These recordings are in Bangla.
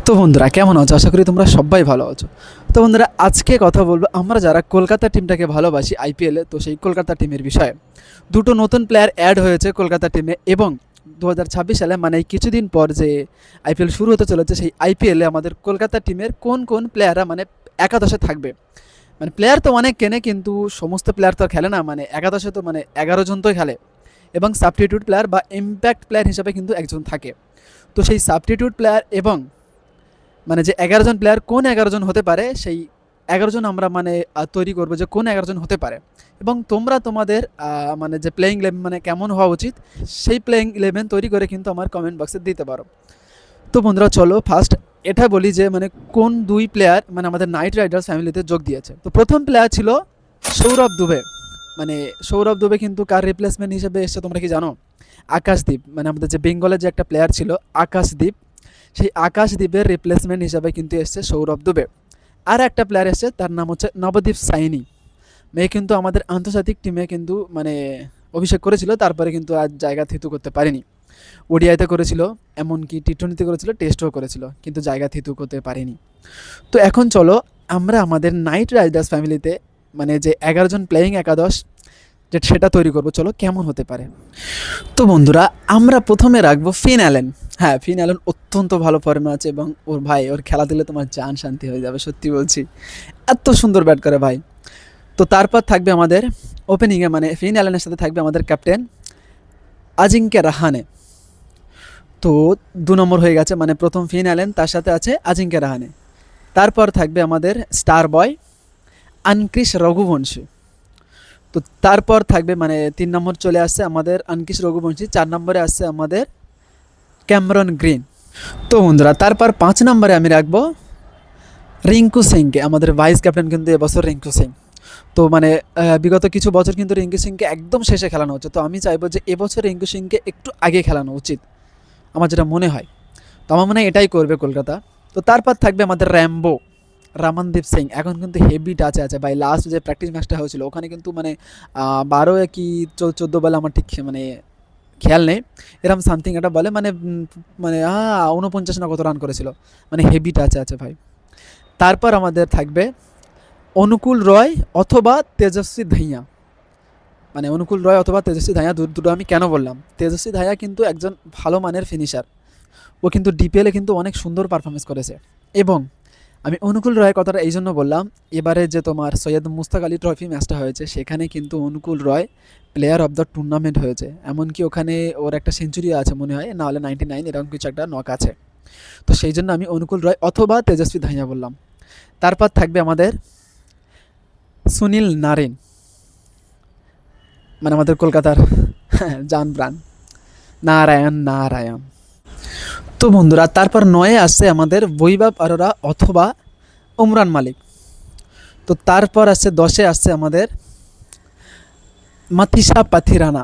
তো বন্ধুরা কেমন আছো? আশা করি তোমরা সবাই ভালো আছো। তো বন্ধুরা আজকে কথা বলবো আমরা যারা কলকাতা টিমটাকে ভালোবাসি আইপিএলে, তো সেই কলকাতা টিমের বিষয়ে। দুটো নতুন প্লেয়ার অ্যাড হয়েছে কলকাতা টিমে এবং 2026 সালে মানে এই কিছুদিন পর যে আইপিএল শুরু হতে চলেছে, সেই আইপিএলে আমাদের কলকাতা টিমের কোন কোন প্লেয়াররা মানে একাদশে থাকবে। মানে প্লেয়ার তো অনেক কেনে, কিন্তু সমস্ত প্লেয়ার তো আর খেলে না, মানে একাদশে তো মানে 11 জন তো খেলে এবং সাবস্টিটিউট প্লেয়ার বা ইম্প্যাক্ট প্লেয়ার হিসাবে কিন্তু একজন থাকে। তো সেই সাবস্টিটিউট প্লেয়ার এবং মানে যে 11 জন প্লেয়ার কোন 11 জন হতে পারে, সেই 11 জন আমরা মানে তৈরি করবো যে কোন 11 জন হতে পারে। এবং তোমরা তোমাদের মানে যে প্লেয়িং ইলেভেন মানে কেমন হওয়া উচিত, সেই প্লেয়িং ইলেভেন তৈরি করে কিন্তু আমার কমেন্ট বক্সে দিতে পারো। তো বন্ধুরা চলো ফার্স্ট এটা বলি যে মানে কোন দুই প্লেয়ার মানে আমাদের নাইট রাইডার্স ফ্যামিলিতে যোগ দিয়েছে। তো প্রথম প্লেয়ার ছিল সৌরভ দুবে। মানে সৌরভ দুবে কিন্তু কার রিপ্লেসমেন্ট হিসেবে এসছে তোমরা কি জানো? আকাশদীপ, মানে আমাদের যে বেঙ্গলের যে একটা প্লেয়ার ছিল আকাশদীপ, সেই আকাশদ্বীপের রিপ্লেসমেন্ট হিসাবে কিন্তু এসছে সৌরভ দুবে। আর একটা প্লেয়ার এসছে, তার নাম হচ্ছে নবদীপ সাইনি। মেয়ে কিন্তু আমাদের আন্তর্জাতিক টিমে কিন্তু মানে অভিষেক করেছিল, তারপরে কিন্তু আজ জায়গা থিতু করতে পারেনি। ওডিআইতে করেছিল, এমনকি টি20তে করেছিল, টেস্টও করেছিল, কিন্তু জায়গা থিতু করতে পারেনি। তো এখন চলো আমরা আমাদের নাইট রাইডার্স ফ্যামিলিতে মানে যে 11 জন প্লেয়িং একাদশ যে সেটা তৈরি করবো, চলো কেমন হতে পারে। তো বন্ধুরা আমরা প্রথমে রাখবো ফিন অ্যালেন। হ্যাঁ, ফিন অ্যালেন অত্যন্ত ভালো ফর্মে আছে এবং ওর ভাই ওর খেলা দিলে তোমার জান শান্তি হয়ে যাবে, সত্যি বলছি, এত সুন্দর ব্যাট করে ভাই। তো তারপর থাকবে আমাদের ওপেনিংয়ে মানে ফিন অ্যালেনের সাথে থাকবে আমাদের ক্যাপ্টেন আজিঙ্কে রাহানে। তো 2 নম্বর হয়ে গেছে, মানে প্রথম ফিন অ্যালেন, তার সাথে আছে আজিঙ্কে রাহানে। তারপর থাকবে আমাদের স্টার বয় আনক্রিস রঘুবংশী। তো তারপর থাকবে মানে 3 নম্বর চলে আসছে আমাদের আনকিশ রঘুবংশী, 4 নম্বরে আসছে আমাদের ক্যামরন গ্রিন। তো বন্ধুরা তারপর 5 নম্বরে আমি রাখবো রিঙ্কু সিংকে, আমাদের ভাইস ক্যাপ্টেন কিন্তু এবছর রিঙ্কু সিং। তো মানে বিগত কিছু বছর কিন্তু রিঙ্কু সিংকে একদম শেষে খেলানো হচ্ছে, তো আমি চাইবো যে এবছর রিঙ্কু সিংকে একটু আগে খেলানো উচিত, আমার যেটা মনে হয়। তো আমার মনে হয় এটাই করবে কলকাতা। তো তারপর থাকবে আমাদের র্যাম্বো রামনদীপ সিং। এখন কিন্তু হেভি টাচে আছে ভাই, লাস্ট যে প্র্যাকটিস ম্যাচটা হয়েছিল ওখানে কিন্তু মানে 12 কি 14 বলে আমার ঠিক মানে খেয়াল নেই, এরকম সামথিং একটা বলে মানে মানে 49 না কত রান করেছিল, মানে হেভি টাচে আছে ভাই। তারপর আমাদের থাকবে অনুকূল রয় অথবা তেজস্বী ধাইয়া। মানে অনুকূল রয় অথবা তেজস্বী ধাইয়া, দুটো আমি কেন বললাম, তেজস্বী ধাইয়া কিন্তু একজন ভালো মানের ফিনিশার, ও কিন্তু ডিপিএলে কিন্তু অনেক সুন্দর পারফরমেন্স করেছে। এবং আমি অনুকূল রয়ের কথাটা এই জন্য বললাম, এবারে যে তোমার সৈয়দ মুস্তাক আলী ট্রফি ম্যাচটা হয়েছে সেখানে কিন্তু অনুকূল রয় প্লেয়ার অফ দ্য টুর্নামেন্ট হয়েছে, এমনকি ওখানে ওর একটা সেঞ্চুরি আছে মনে হয়, না হলে 99 এরকম কিছু একটা নক আছে। তো সেই জন্য আমি অনুকূল রয় অথবা তেজস্বী ধাইয়া বললাম। তারপর থাকবে আমাদের সুনীল নারিন, মানে আমাদের কলকাতার জান প্রাণ, নারায়ণ নারায়ণ। তো বন্ধুরা তারপর 9-এ আসছে আমাদের বৈভব অরোরা অথবা উমরান মালিক। তো তারপর আসছে 10-এ আসছে আমাদের মাথিসা পাথিরানা।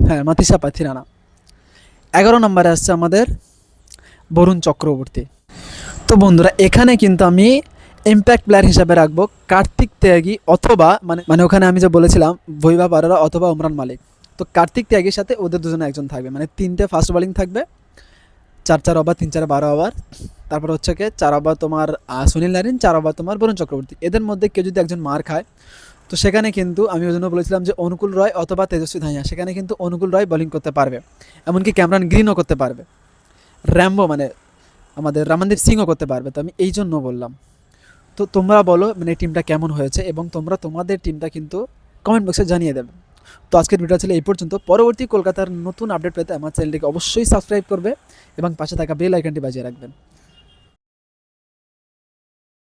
হ্যাঁ, মাথিসা পাথিরানা। 11 নম্বরে আসছে আমাদের বরুণ চক্রবর্তী। তো বন্ধুরা এখানে কিন্তু আমি ইম্প্যাক্ট প্লেয়ার হিসাবে রাখবো কার্তিক ত্যাগী অথবা মানে মানে ওখানে আমি যে বলেছিলাম বৈভব অরোরা অথবা উমরান মালিক, তো কার্তিক ত্যাগীর সাথে ওদের দুজনে একজন থাকবে, মানে 3টে ফাস্ট বোলিং থাকবে, 4 ওভার, 3 4 12 ওভার। তারপর হচ্ছে কি 4 ওভার তোমার সুনীল নারিন, 4 ওভার তোমার বরুণ চক্রবর্তী। এদের মধ্যে কেউ যদি একজন মার খায়, তো সেখানে কিন্তু আমি ওই জন্য বলেছিলাম যে অনুকূল রয় অথবা তেজস্বী ধাইয়া, সেখানে কিন্তু অনুকূল রয় বোলিং করতে পারবে, এমনকি ক্যামরন গ্রিনও করতে পারবে, র্যাম্বো মানে আমাদের রামনদীপ সিংও করতে পারবে। তো আমি এই জন্য বললাম। তো তোমরা বলো মানে টিমটা কেমন হয়েছে এবং তোমরা তোমাদের টিমটা কিন্তু কমেন্ট বক্সে জানিয়ে দেবে। তো আজকের ভিডিও ছিল এই পর্যন্ত। পরবর্তী কলকাতার নতুন আপডেট পেতে আমার চ্যানেলটিকে অবশ্যই সাবস্ক্রাইব করবে এবং পাশে থাকা বেল আইকনটি বাজিয়ে রাখবেন।